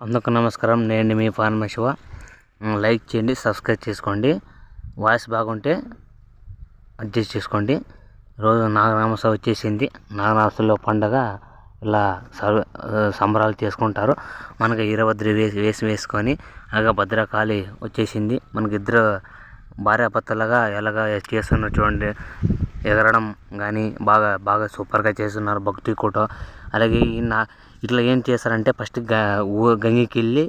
అందరికీ నమస్కారం. నేను మీ ఫార్మర్ శివ. లైక్ చేయండి, సబ్స్క్రైబ్ చేసుకోండి. వాయిస్ బాగుంటే అడ్జస్ట్ చేసుకోండి. రోజు నాగరామోత్సవం వచ్చేసింది. నాగరామోత్సవంలో పండగ ఇలా సంబరాలు చేసుకుంటారు. మనకి వీరభద్ర వేసుకొని అలాగా భద్రకాళి వచ్చేసింది. మనకి ఇద్దరు భార్యాభర్తలుగా ఎలాగా చేస్తున్నారు చూడండి. ఎగరడం కానీ బాగా సూపర్గా చేస్తున్నారు. భక్తి కూడా అలాగే ఇట్లా ఏం చేస్తారంటే ఫస్ట్ గంగికి వెళ్ళి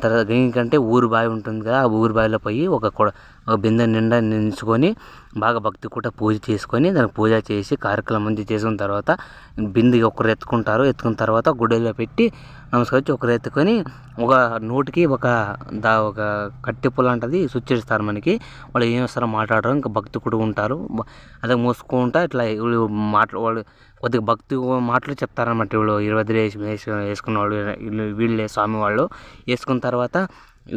తర్వాత గంగి కంటే ఊరు బావి ఉంటుంది కదా, ఆ ఊరు బావిలో పోయి ఒక బిందె నిండా నించుకొని బాగా భక్తి కూడా పూజ చేసుకొని దానికి పూజ చేసి కార్యక్రమం అంతా చేసుకున్న తర్వాత బిందె ఒకరు ఎత్తుకున్న తర్వాత గుడిలో పెట్టి నమస్కరించి ఒకరు ఎత్తుకొని ఒక నోటికి ఒక కట్టె పుల్ల అంటది సుచ్చిస్తారు. మనకి వాళ్ళు ఏం చేస్తారో మాట్లాడరు. ఇంకా భక్తి కూడా ఉంటారు. అదే మోసుకుంటా ఇట్లా వాళ్ళు కొద్దిగా భక్తి మాటలు చెప్తారన్నమాట. వీళ్ళు వీరభద్ర వేసుకున్న వాళ్ళు వీళ్ళే స్వామి వాళ్ళు వేసుకున్న తర్వాత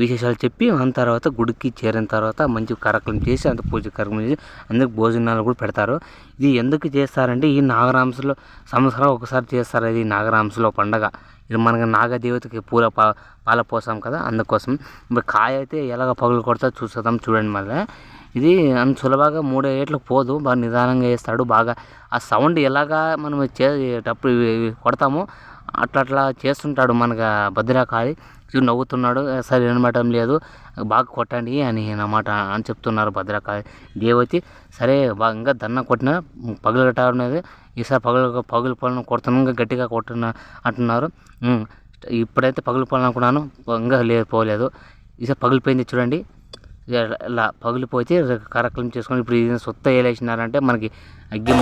విశేషాలు చెప్పి ఆ తర్వాత గుడికి చేరిన తర్వాత మంచి కార్యక్రమం చేసి అంత పూజ కార్యక్రమం చేసి అందరికి భోజనాలు కూడా పెడతారు. ఇది ఎందుకు చేస్తారంటే ఈ నాగరామోత్సవంలో సంవత్సరం ఒకసారి చేస్తారు. ఇది నాగరామోత్సవంలో పండగ. ఇది మనకి నాగదేవతకి పాల పోసాం కదా, అందుకోసం. ఇప్పుడు కాయ అయితే ఎలాగ పగులు కొడతా చూస్తాం చూడండి. మళ్ళీ ఇది అంత సులభంగా 3 ఏట్లకు పోదు. బాగా నిదానంగా వేస్తాడు. బాగా ఆ సౌండ్ ఎలాగా మనం చేసేటప్పుడు కొడతామో అట్లా చేస్తుంటాడు మనకు భద్రకాళి. నవ్వుతున్నాడు. సరే వినబడటం లేదు, బాగా కొట్టండి అని అన్నమాట అని చెప్తున్నారు భద్రకాళి దేవతి. సరే బాగా ఇంకా దన్న కొట్టిన పగులు కట్టడం అనేది ఈసారి పగులు పనులు కొడుతున్నా ఇంకా గట్టిగా కొట్టున్నా అంటున్నారు. ఇప్పుడైతే పగులు పనులు అనుకున్నాను, ఇంకా పోలేదు. ఈసారి పగిలిపోయింది చూడండి. ఇలా పగిలిపోతే కార్యక్రమం చేసుకొని ఇప్పుడు ఇది సొత్త వేలేసినారంటే మనకి అగ్గి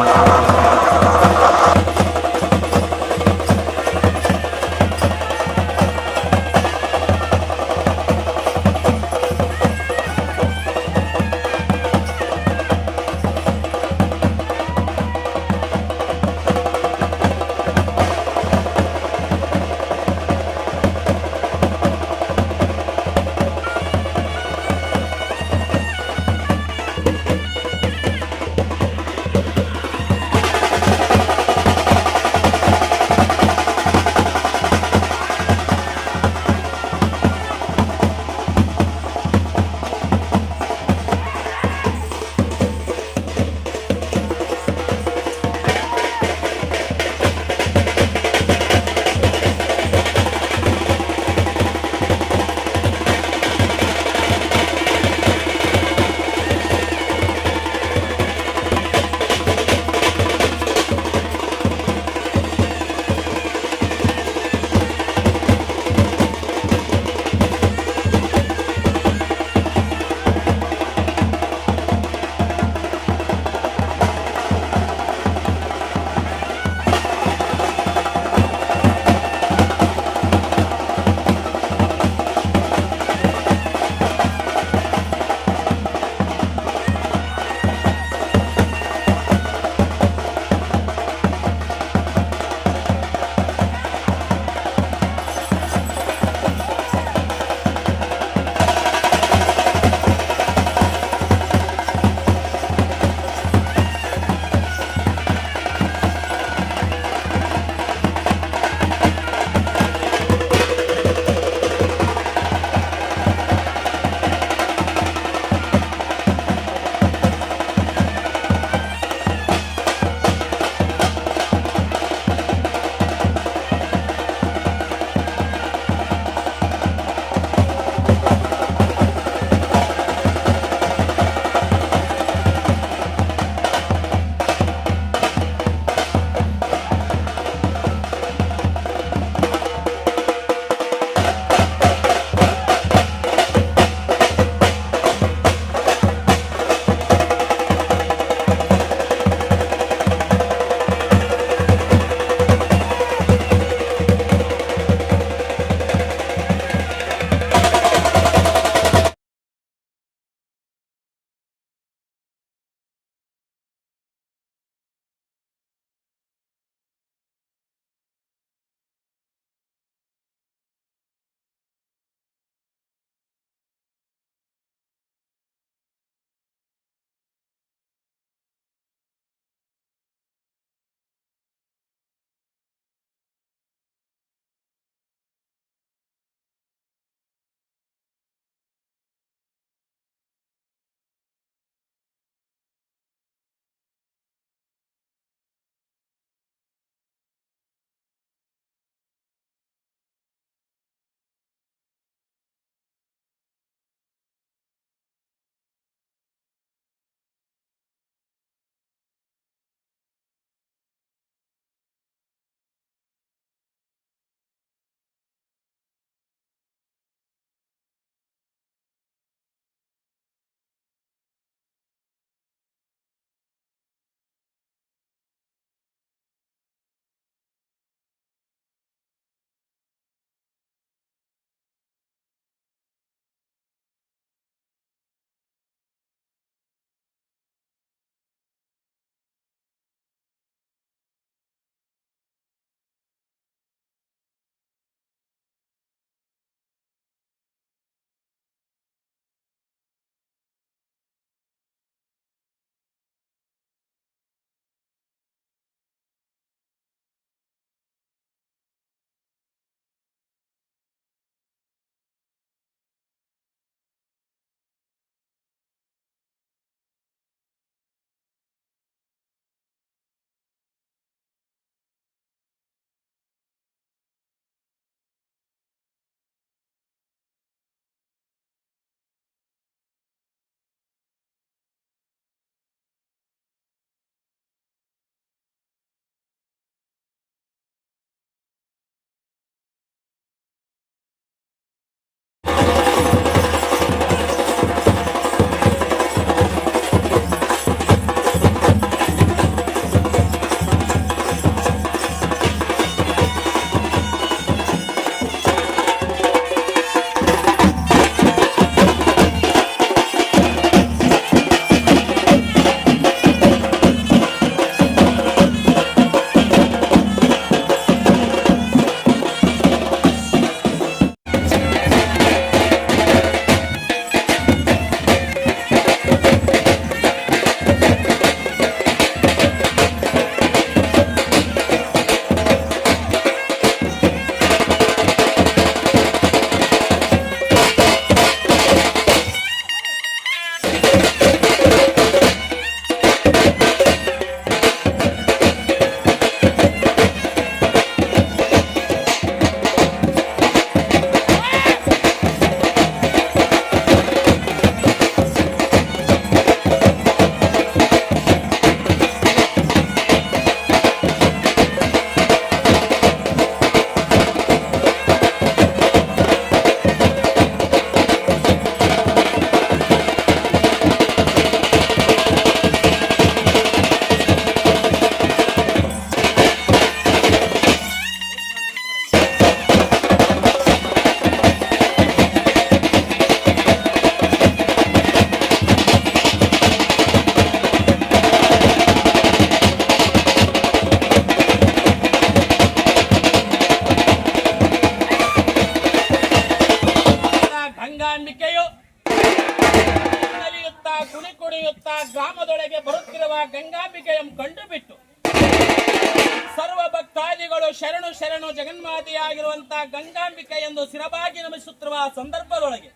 ಸಾತ್ವಿಕ ಎಂದು ಸಿರಬಾಗಿ ನಮಿಸುತ್ತಿರುವ ಸಂದರ್ಭದೊಳಗೆ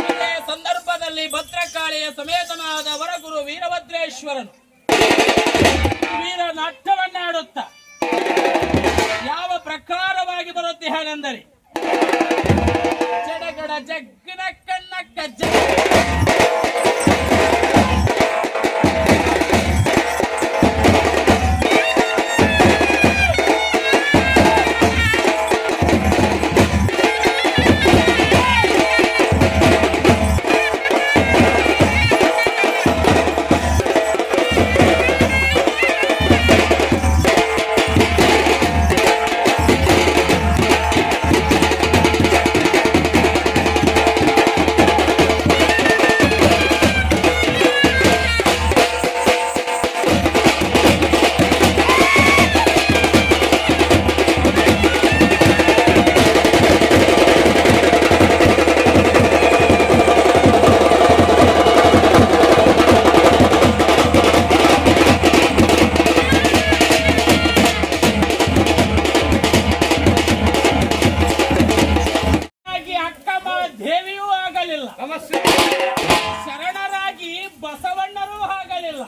ಇದೇ ಸಂದರ್ಭದಲ್ಲಿ ಭದ್ರಕಾಳಿಯ ಸಮೇತನಾದ ವರಗುರು ವೀರಭದ್ರೇಶ್ವರನು ವೀರ ನಾಟ್ಯವನ್ನಾಡುತ್ತ ಯಾವ ಪ್ರಕಾರವಾಗಿ ಬರುತ್ತೇನೆಂದರೆ ಚಡಗಡ ಜಗ್ಗಿನ ಕಣ್ಣಕ್ಕ ಶರಣರಾಗಿ ಬಸವಣ್ಣರೂ ಆಗಲಿಲ್ಲ.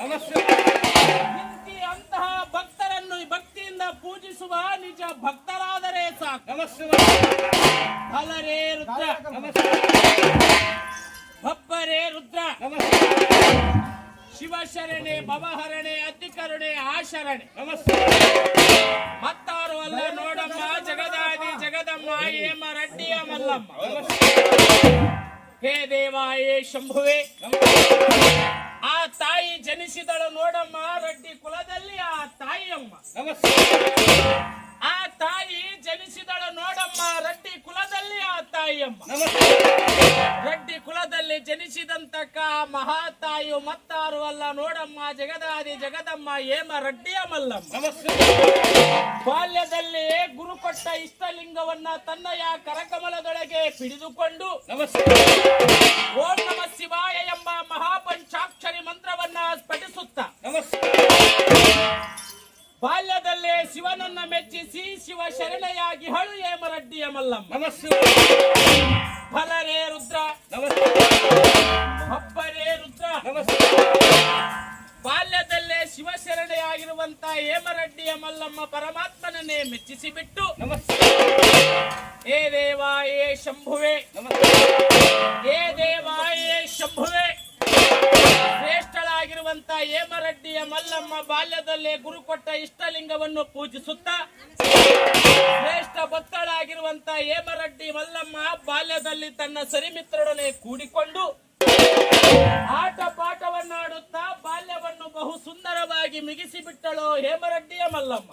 ಅಂತಹ ಭಕ್ತರನ್ನು ಭಕ್ತಿಯಿಂದ ಪೂಜಿಸುವ ನಿಜ ಭಕ್ತರಾದರೆ ಸಾಕು. ಹಲರೇ ರುದ್ರ, ಬಬ್ಬರೇ ರುದ್ರ, ಶಿವಶರಣೆ, ಭವಹರಣೆ, ಅತಿಕರುಣೆ, ಆಶರಣೆ. ಮತ್ತಾರು ಅಲ್ಲ ನೋಡಮ್ಮ, ಜಗದಾದಿ ಜಗದಮ್ಮ, ಹೇಮ ರೆಡ್ಡಿಯ ಮಲ್ಲಮ್ಮ. ಹೇ ದೇವ, ಹೇ ಶಂಭುವೆ, ಆ ತಾಯಿ ಜನಿಸಿದಳು ನೋಡಮ್ಮ ರೆಡ್ಡಿ ಕುಲದಲ್ಲಿ. ಆ ತಾಯಿಯಮ್ಮ, ಆ ತಾಯಿ ಜನಿಸಿದಳು ನೋಡಮ್ಮ ರೆಡ್ಡಿ ಕುಲದಲ್ಲಿ. ಆ ತಾಯಿಯಮ್ಮ, ರೆಡ್ಡಿ ಕುಲದಲ್ಲಿ ಜನಿಸಿದಂತಕ್ಕ ಮಹಾತಾಯಿಯು ಮತ್ತಾರು ಅಲ್ಲ ನೋಡಮ್ಮ, ಜಗದಾದಿ ಜಗದಮ್ಮ, ಹೇಮ ರೆಡ್ಡಿಯ ಮಲ್ಲಮ್ಮ. ಬಾಲ್ಯದಲ್ಲಿ ಗುರು ಕೊಟ್ಟ ಇಷ್ಟಲಿಂಗವನ್ನ ತನ್ನಯ ಕರಕಮಲದೊಳಗೆ ಹಿಡಿದುಕೊಂಡು ಓಂ ನಮ ಶಿವಾಯ ಎಂಬ ಮಹಾಪಂಚಾಕ್ಷರಿ ಮಂತ್ರವನ್ನ ಪಠಿಸುತ್ತ ಬಾಲ್ಯದಲ್ಲೇ ಶಿವನನ್ನ ಮೆಚ್ಚಿಸಿ ಶಿವ ಶರಣೆಯಾಗಿ ಹಳು ಹೇಮರೆಡ್ಡಿಯ ಮಲ್ಲಮ್ಮ. ಫಲರೇ ರುದ್ರ, ಹಬ್ಬರೇ ರುದ್ರ. ಬಾಲ್ಯದಲ್ಲೇ ಶಿವಶರಣೆಯಾಗಿರುವಂತ ಹೇಮರೆಡ್ಡಿಯ ಮಲ್ಲಮ್ಮ ಪರಮಾತ್ಮನನ್ನೇ ಮೆಚ್ಚಿಸಿ ಬಿಟ್ಟು ಹೇ ದೇವ, ಹೇ ಶಂಭುವೆ, ಹೇ ದೇವ, ಹೇ ಶಂಭುವೆ, ಶ್ರೇಷ್ಠಳಾಗಿರುವಂತ ಹೇಮರೆಡ್ಡಿಯ ಮಲ್ಲಮ್ಮ ಬಾಲ್ಯದಲ್ಲೇ ಗುರು ಕೊಟ್ಟ ಇಷ್ಟಲಿಂಗವನ್ನು ಪೂಜಿಸುತ್ತಾ ಶ್ರೇಷ್ಠ ಭಕ್ತಳಾಗಿರುವಂತ ಹೇಮರೆಡ್ಡಿ ಮಲ್ಲಮ್ಮ ಬಾಲ್ಯದಲ್ಲಿ ತನ್ನ ಸರಿಮಿತ್ರರೊಡನೆ ಕೂಡಿಕೊಂಡು ಆಟ ಪಾಠವನ್ನಾಡುತ್ತಾ ಬಾಲ್ಯವನ್ನು ಬಹು ಸುಂದರವಾಗಿ ಮುಗಿಸಿಬಿಟ್ಟಳು ಹೇಮರೆಡ್ಡಿಯ ಮಲ್ಲಮ್ಮ.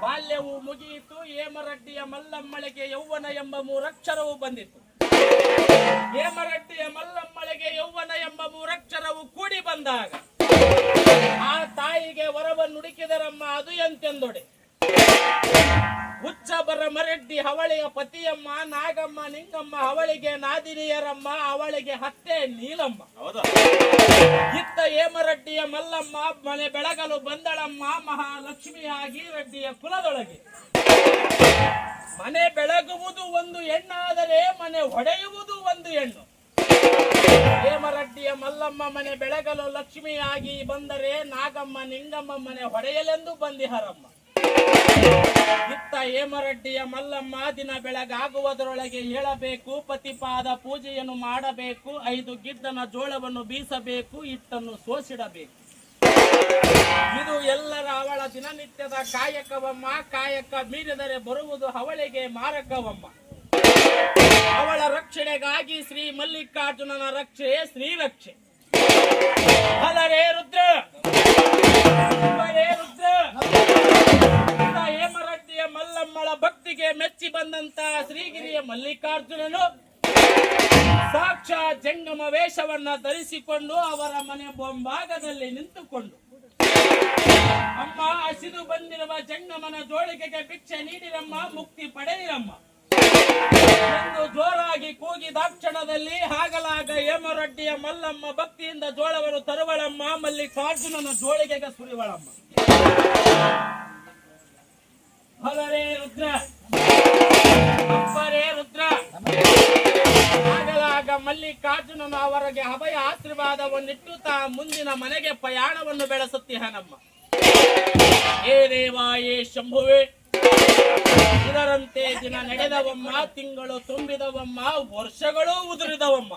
ಬಾಲ್ಯವು ಮುಗಿಯಿತು. ಹೇಮರೆಡ್ಡಿಯ ಮಲ್ಲಮ್ಮಳಿಗೆ ಯೌವನ ಎಂಬ ಮೂರಕ್ಷರವು ಬಂದಿತು. ಹೇಮರೆಡ್ಡಿಯ ಮಲ್ಲಮ್ಮಳಿಗೆ ಯೌವನ ಎಂಬ ಮೂರಕ್ಷರವು ಕೂಡಿ ಬಂದಾಗ ಆ ತಾಯಿಗೆ ವರವನ್ನು ಹುಡುಕಿದರಮ್ಮ. ಅದು ಎಂತೆಂದೊಡೆ ಹುಚ್ಚ ಬರಮರೆಡ್ಡಿ ಅವಳಿಗೆ ಪತಿಯಮ್ಮ, ನಾಗಮ್ಮ, ನಿಂಗಮ್ಮ ಅವಳಿಗೆ ನಾದಿನಿಯರಮ್ಮ, ಅವಳಿಗೆ ಹತ್ತೆ ನೀಲಮ್ಮ. ಇತ್ತ ಹೇಮರೆಡ್ಡಿಯ ಮಲ್ಲಮ್ಮ ಮನೆ ಬೆಳಗಲು ಬಂದಳಮ್ಮ ಮಹಾಲಕ್ಷ್ಮಿಯಾಗಿ ರೆಡ್ಡಿಯ ಕುಲದೊಳಗೆ. ಮನೆ ಬೆಳಗುವುದು ಒಂದು ಹೆಣ್ಣಾದರೆ ಮನೆ ಹೊಡೆಯುವುದು ಒಂದು ಹೆಣ್ಣು. ಹೇಮರೆಡ್ಡಿಯ ಮಲ್ಲಮ್ಮ ಮನೆ ಬೆಳಗಲು ಲಕ್ಷ್ಮಿಯಾಗಿ ಬಂದರೆ ನಾಗಮ್ಮ, ನಿಂಗಮ್ಮ ಮನೆ ಹೊಡೆಯಲೆಂದು ಬಂದಿಹರಮ್ಮ. ಇತ್ತ ಹೇಮರೆಡ್ಡಿಯ ಮಲ್ಲಮ್ಮ ದಿನ ಬೆಳಗಾಗುವುದರೊಳಗೆ ಹೇಳಬೇಕು, ಪತಿಪಾದ ಪೂಜೆಯನ್ನು ಮಾಡಬೇಕು, 5 ಗಿಡ್ಡನ ಜೋಳವನ್ನು ಬೀಸಬೇಕು, ಹಿಟ್ಟನ್ನು ಸೋಸಿಡಬೇಕು. ಇದು ಎಲ್ಲರ ಅವಳ ದಿನನಿತ್ಯದ ಕಾಯಕವಮ್ಮ. ಕಾಯಕ ಮೀರಿದರೆ ಬರುವುದು ಅವಳಿಗೆ ಮಾರಕವಮ್ಮ. ಅವಳ ರಕ್ಷಣೆಗಾಗಿ ಶ್ರೀ ಮಲ್ಲಿಕಾರ್ಜುನನ ರಕ್ಷೆ ಶ್ರೀರಕ್ಷೆ. ಹಲರೇ ರುದ್ರ, ರುದ್ರ. ಹೇಮರೆಡ್ಡಿಯ ಮಲ್ಲಮ್ಮಳ ಭಕ್ತಿಗೆ ಮೆಚ್ಚಿ ಬಂದಂತ ಶ್ರೀಗಿರಿಯ ಮಲ್ಲಿಕಾರ್ಜುನನು ಸಾಕ್ಷಾತ್ ಜಂಗಮ ವೇಷವನ್ನ ಧರಿಸಿಕೊಂಡು ಅವರ ಮನೆ ಮುಂಭಾಗದಲ್ಲಿ ನಿಂತುಕೊಂಡು ಅಮ್ಮ ಹಸಿದು ಬಂದಿರುವ ಜಂಗಮನ ಜೋಳಿಗೆಗೆ ಭಿಕ್ಷೆ ನೀಡಿರಮ್ಮ, ಮುಕ್ತಿ ಪಡೆಯಿರಮ್ಮ ಎಂದು ಜೋರಾಗಿ ಕೂಗಿದಾಕ್ಷಣದಲ್ಲಿ ಹಾಗಲಾಗ ಹೇಮರೆಡ್ಡಿಯ ಮಲ್ಲಮ್ಮ ಭಕ್ತಿಯಿಂದ ಜೋಳವನ್ನು ತರುವಳಮ್ಮ. ಮಲ್ಲಿಕಾರ್ಜುನನ ಜೋಳಿಗೆಗೆ ಸುರಿವಳಮ್ಮ. ಹಲರೇ ರುದ್ರ. ಮಲ್ಲಿಕಾರ್ಜುನನು ಅವರಿಗೆ ಅಭಯ ಆಶೀರ್ವಾದವನ್ನಿಟ್ಟು ತಾ ಮುಂದಿನ ಮನೆಗೆ ಪ್ರಯಾಣವನ್ನು ಬೆಳೆಸುತ್ತಿಹನಮ್ಮ. ಏ ದೇವ ಏ ಶಂಭುವೆ, ಇದರಂತೆ ದಿನ ನಡೆದವಮ್ಮ, ತಿಂಗಳು ತುಂಬಿದವಮ್ಮ, ವರ್ಷಗಳು ಉದುರಿದವಮ್ಮ.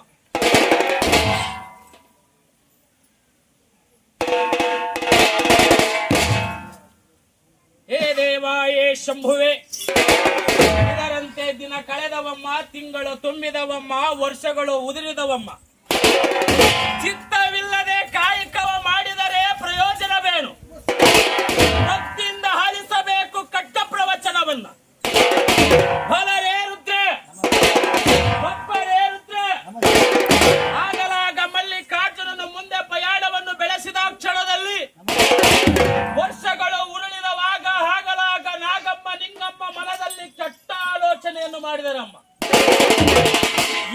ಹೇ ದೇವ ಏ ಶಂಭುವೆ, ಇದರಂತೆ ದಿನ ಕಳೆದವಮ್ಮ, ತಿಂಗಳು ತುಂಬಿದವಮ್ಮ, ವರ್ಷಗಳು ಉದುರಿದವಮ್ಮ. ಚಿತ್ತವಿಲ್ಲದೆ ಕಾಯಕವ ಮಾಡಿದರೆ ಪ್ರಯೋಜನವೇನು? ಭಕ್ತಿಯಿಂದ ಆಲಿಸಬೇಕು ಕಟ್ಟ ಪ್ರವಚನವನ್ನ. ಬಲರೇ ರುದ್ರ, ಒಬ್ಬರೇ ರುದ್ರ. ಆಗಲಾಗ ಮಲ್ಲಿಕಾರ್ಜುನನು ಮುಂದೆ ಪ್ರಯಾಣವನ್ನು ಬೆಳೆಸಿದ ಕ್ಷಣದಲ್ಲಿ ವರ್ಷಗಳು ಉರುಳಿದವಾಗ ಆಗಲಾಗ ನಾಗಮ್ಮ ನಿಂಗಮ್ಮ ಮನದಲ್ಲಿ ಕೆಟ್ಟ ಆಲೋಚನೆಯನ್ನು ಮಾಡಿದರಮ್ಮ.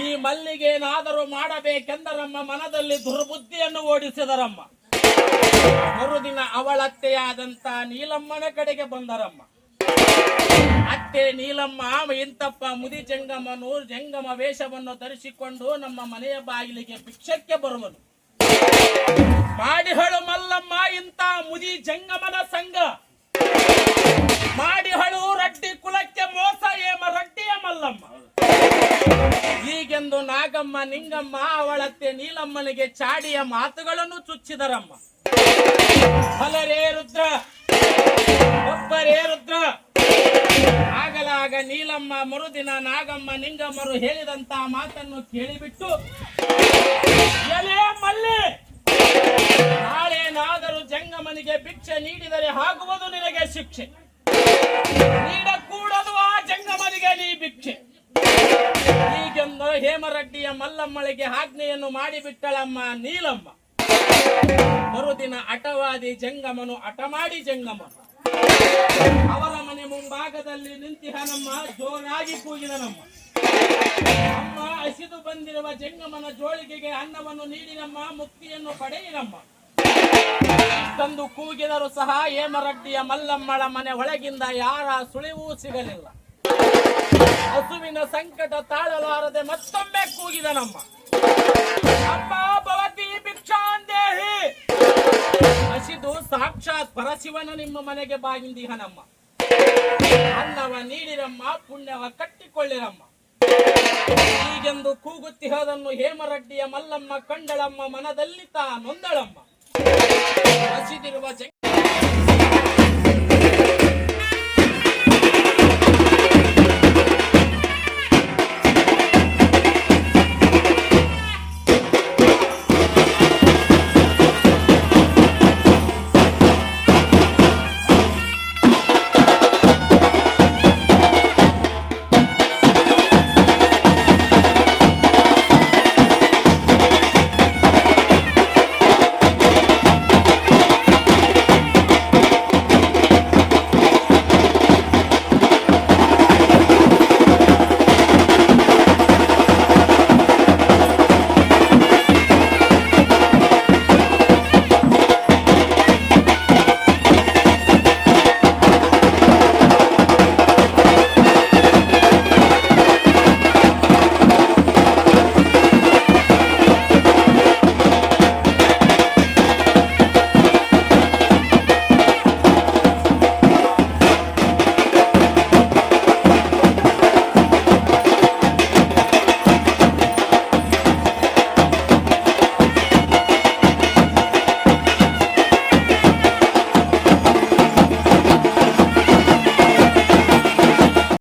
ಈ ಮಲ್ಲಿಗೇನಾದರೂ ಮಾಡಬೇಕೆಂದರಮ್ಮ ಮನದಲ್ಲಿ ದುರ್ಬುದ್ಧಿಯನ್ನು ಓಡಿಸಿದರಮ್ಮ. ಮರುದಿನ ಅವಳತ್ತೆಯಾದಂತ ನೀಲಮ್ಮನ ಕಡೆಗೆ ಬಂದರಮ್ಮ. ಅತ್ತೆ ನೀಲಮ್ಮ, ಇಂತಪ್ಪ ಮುದಿ ಜಂಗಮನು ಜಂಗಮ ವೇಷವನ್ನು ಧರಿಸಿಕೊಂಡು ನಮ್ಮ ಮನೆಯ ಬಾಗಿಲಿಗೆ ಭಿಕ್ಷಕ್ಕೆ ಬರುವನು. ಮಾಡಿಹಳು ಮಲ್ಲಮ್ಮ ಇಂತ ಮುದಿ ಜಂಗಮನ ಸಂಘ. ಮಾಡಿಹಳು ರಡ್ಡಿ ಕುಲಕ್ಕೆ ಮೋಸ ಏಮ ರಡ್ಡಿಯ ಮಲ್ಲಮ್ಮ. ಹೀಗೆಂದು ನಾಗಮ್ಮ ನಿಂಗಮ್ಮ ಅವಳತ್ತೆ ನೀಲಮ್ಮನಿಗೆ ಚಾಡಿಯ ಮಾತುಗಳನ್ನು ಚುಚ್ಚಿದರಮ್ಮ. ಫಲರೇ ರುದ್ರ, ಒಬ್ಬರೇ ರುದ್ರ. ಆಗಲಾಗ ನೀಲಮ್ಮ ಮರುದಿನ ನಾಗಮ್ಮ ನಿಂಗಮ್ಮರು ಹೇಳಿದಂತ ಮಾತನ್ನು ಕೇಳಿಬಿಟ್ಟು, ಎಲೆ ಮಲ್ಲಿ, ನಾಳೇನಾದರೂ ಜಂಗಮನಿಗೆ ಭಿಕ್ಷೆ ನೀಡಿದರೆ ಆಗುವುದು ನಿನಗೆ ಶಿಕ್ಷೆ. ನೀಡಕೂಡದು ಆ ಜಂಗಮನಿಗೆ ನೀ ಭಿಕ್ಷೆ. ಹೀಗೆಂದು ಹೇಮರಡ್ಡಿಯ ಮಲ್ಲಮ್ಮಳಿಗೆ ಆಜ್ಞೆಯನ್ನು ಮಾಡಿಬಿಟ್ಟಳಮ್ಮ ನೀಲಮ್ಮ. ಮರುದಿನ ಹಠವಾದಿ ಜಂಗಮನು ಹಠ ಮಾಡಿ ಜಂಗಮನು ಅವರ ಮನೆ ಮುಂಭಾಗದಲ್ಲಿ ನಿಂತಿಹನಮ್ಮ. ಜೋರಾಗಿ ಕೂಗಿದನಮ್ಮ. ಅಮ್ಮ, ಹಸಿದು ಬಂದಿರುವ ಜಂಗಮನ ಜೋಳಿಗೆಗೆ ಅನ್ನವನ್ನು ನೀಡಿನಮ್ಮ, ಮುಕ್ತಿಯನ್ನು ಪಡೆಯಿನಮ್ಮ. ತಂದು ಕೂಗಿದರು ಸಹ ಹೇಮರಡ್ಡಿಯ ಮಲ್ಲಮ್ಮಳ ಮನೆ ಒಳಗಿಂದ ಯಾರ ಸುಳಿವೂ ಸಿಗಲಿಲ್ಲ. ಹಸುವಿನ ಸಂಕಟ ತಾಳಲಾರದೆ ಮತ್ತೊಮ್ಮೆ ಕೂಗಿದನಮ್ಮ. ಅಮ್ಮ ಭವತಿ ಭಿಕ್ಷಾಂದೇಹಿ. ಹಸಿದು ಸಾಕ್ಷಾತ್ ಪರಶಿವನ ನಿಮ್ಮ ಮನೆಗೆ ಬಾಗಿಂದಿಹನಮ್ಮ. ಅನ್ನವ ನೀಡಿರಮ್ಮ, ಪುಣ್ಯವ ಕಟ್ಟಿಕೊಳ್ಳಿರಮ್ಮ. ಹೀಗೆಂದು ಕೂಗುತ್ತಿಹದನ್ನು ಹೇಮರಡ್ಡಿಯ ಮಲ್ಲಮ್ಮ ಕಂಡಳಮ್ಮ. ಮನದಲ್ಲಿ ತಾ ನೊಂದಳಮ್ಮ. ಹಸಿದಿರುವ